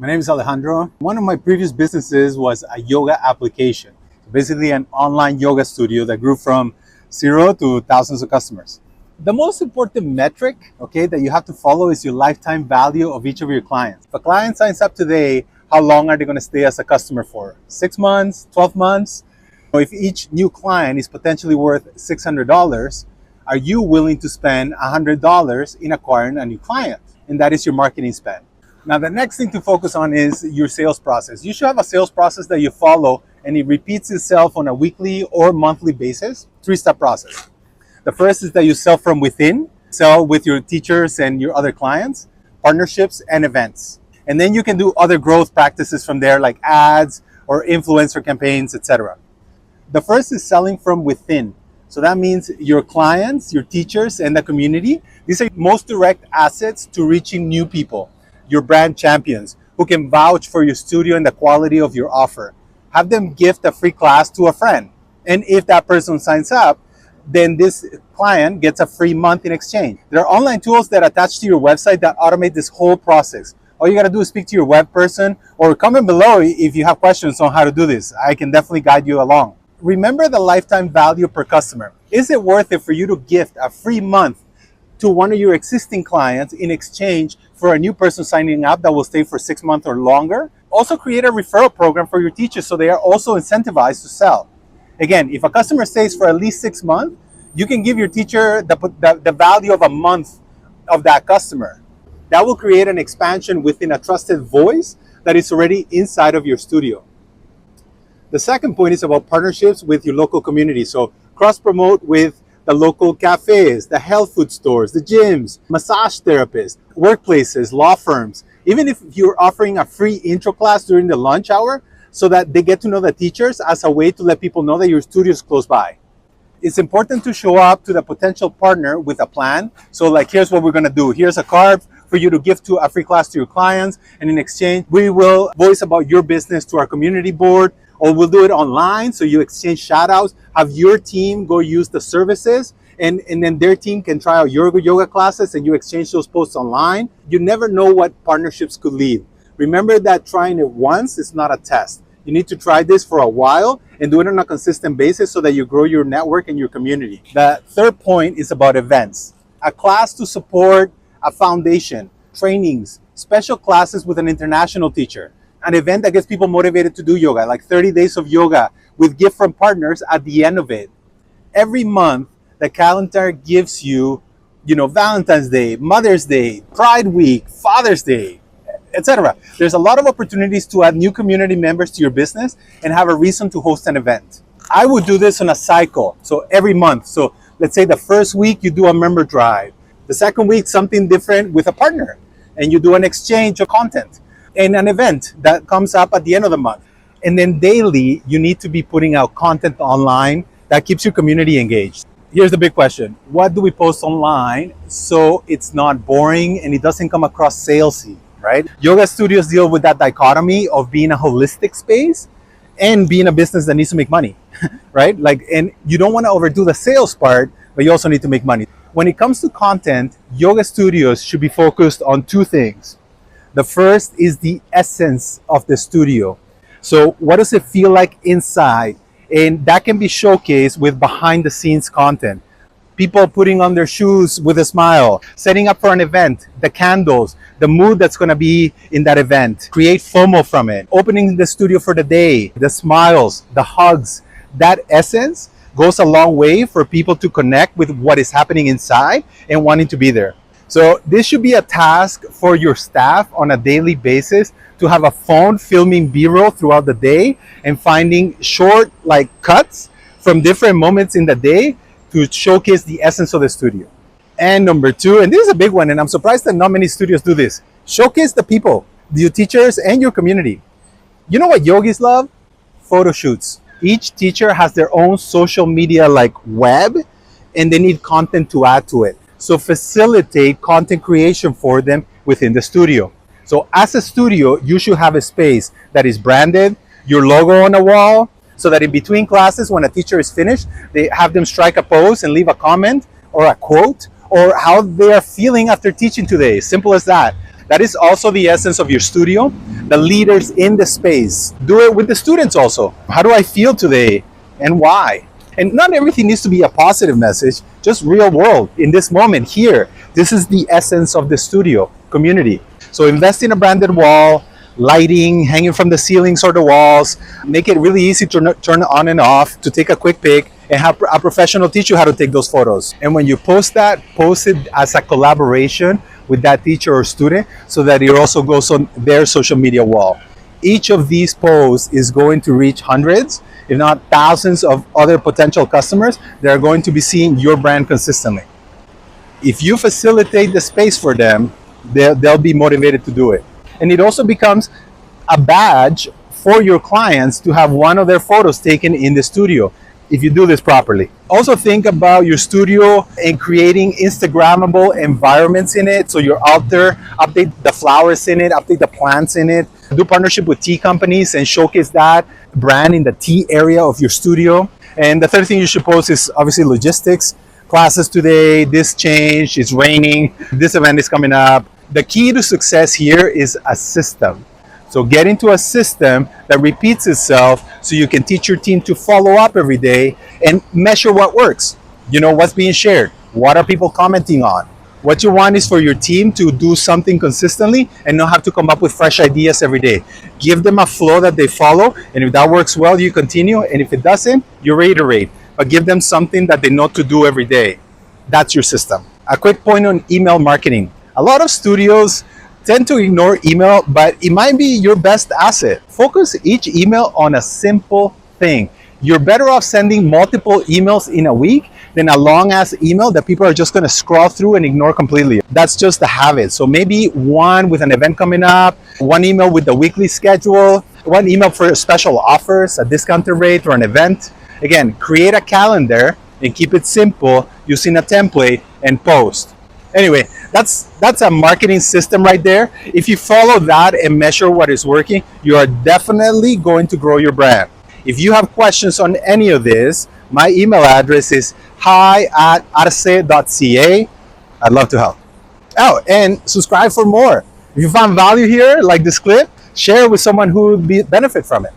My name is Alejandro. One of my previous businesses was a yoga application, basically an online yoga studio that grew from zero to thousands of customers. The most important metric, okay, that you have to follow is your lifetime value of each of your clients. If a client signs up today, how long are they going to stay as a customer for? 6 months, 12 months? If each new client is potentially worth $600, are you willing to spend $100 in acquiring a new client? And that is your marketing spend. Now, the next thing to focus on is your sales process. You should have a sales process that you follow and it repeats itself on a weekly or monthly basis. Three-step process. The first is that you sell from within, sell with your teachers and your other clients, partnerships and events. And then you can do other growth practices from there like ads or influencer campaigns, etc. The first is selling from within. So that means your clients, your teachers, and the community. These are most direct assets to reaching new people, your brand champions, who can vouch for your studio and the quality of your offer. Have them gift a free class to a friend. And if that person signs up, then this client gets a free month in exchange. There are online tools that attach to your website that automate this whole process. All you gotta do is speak to your web person or comment below if you have questions on how to do this. I can definitely guide you along. Remember the lifetime value per customer. Is it worth it for you to gift a free month to one of your existing clients in exchange for a new person signing up that will stay for 6 months or longer? Also create a referral program for your teachers so they are also incentivized to sell. Again, if a customer stays for at least 6 months, you can give your teacher the value of a month of that customer. That will create an expansion within a trusted voice that is already inside of your studio. The second point is about partnerships with your local community. So cross-promote with the local cafes, the health food stores, the gyms, massage therapists, workplaces, law firms. Even if you're offering a free intro class during the lunch hour so that they get to know the teachers as a way to let people know that your studio is close by. It's important to show up to the potential partner with a plan. So like, here's what we're gonna do. Here's a card for you to give to a free class to your clients. And in exchange, we will voice about your business to our community board, or we'll do it online. So you exchange shout outs, have your team go use the services, and then their team can try out your yoga classes and you exchange those posts online. You never know what partnerships could lead. Remember that trying it once is not a test. You need to try this for a while and do it on a consistent basis so that you grow your network and your community. The third point is about events. A class to support a foundation, trainings, special classes with an international teacher, an event that gets people motivated to do yoga, like 30 days of yoga with gift from partners at the end of it. Every month, the calendar gives you, Valentine's Day, Mother's Day, Pride Week, Father's Day, etc. There's a lot of opportunities to add new community members to your business and have a reason to host an event. I would do this on a cycle, so every month. So let's say the first week you do a member drive. The second week, something different with a partner, and you do an exchange of content and an event that comes up at the end of the month. And then daily, you need to be putting out content online that keeps your community engaged. Here's the big question. What do we post online so it's not boring and it doesn't come across salesy, right? Yoga studios deal with that dichotomy of being a holistic space and being a business that needs to make money, right? And you don't want to overdo the sales part, but you also need to make money. When it comes to content, yoga studios should be focused on two things. The first is the essence of the studio. So what does it feel like inside? And that can be showcased with behind the scenes content. People putting on their shoes with a smile, setting up for an event, the candles, the mood that's going to be in that event. Create FOMO from it. Opening the studio for the day, the smiles, the hugs. That essence goes a long way for people to connect with what is happening inside and wanting to be there. So this should be a task for your staff on a daily basis to have a phone filming B-roll throughout the day and finding short cuts from different moments in the day to showcase the essence of the studio. And number two, and this is a big one, and I'm surprised that not many studios do this, showcase the people, your teachers and your community. You know what yogis love? Photo shoots. Each teacher has their own social media web, and they need content to add to it. So facilitate content creation for them within the studio. So as a studio, you should have a space that is branded, your logo on a wall, so that in between classes, when a teacher is finished, they have them strike a pose and leave a comment or a quote or how they are feeling after teaching today. Simple as that. That is also the essence of your studio. The leaders in the space. Do it with the students also. How do I feel today and why? And not everything needs to be a positive message, just real world in this moment here. This is the essence of the studio community. So invest in a branded wall, lighting hanging from the ceilings or the walls. Make it really easy to turn on and off, to take a quick pic, and have a professional teach you how to take those photos. And when you post that, post it as a collaboration with that teacher or student so that it also goes on their social media wall. Each of these posts is going to reach hundreds, if not thousands of other potential customers that are going to be seeing your brand consistently. If you facilitate the space for them, they'll be motivated to do it. And it also becomes a badge for your clients to have one of their photos taken in the studio if you do this properly. Also think about your studio and creating Instagrammable environments in it. So you're out there, update the flowers in it, update the plants in it. Do partnership with tea companies and showcase that brand in the tea area of your studio. And the third thing you should post is obviously logistics. Classes today, this changed, it's raining, this event is coming up. The key to success here is a system. So get into a system that repeats itself so you can teach your team to follow up every day and measure what works. You know, what's being shared, what are people commenting on. What you want is for your team to do something consistently and not have to come up with fresh ideas every day. Give them a flow that they follow, and if that works well, you continue, and if it doesn't, you reiterate. But give them something that they know to do every day. That's your system. A quick point on email marketing. A lot of studios tend to ignore email, but it might be your best asset. Focus each email on a simple thing. You're better off sending multiple emails in a week than a long ass email that people are just going to scroll through and ignore completely. That's just the habit. So maybe one with an event coming up, one email with the weekly schedule, one email for special offers, a discounted rate or an event. Again, create a calendar and keep it simple using a template and post. Anyway, that's a marketing system right there. If you follow that and measure what is working, you are definitely going to grow your brand. If you have questions on any of this, my email address is hi@arce.ca. I'd love to help. Oh, and subscribe for more. If you found value here, like this clip, share it with someone who would benefit from it.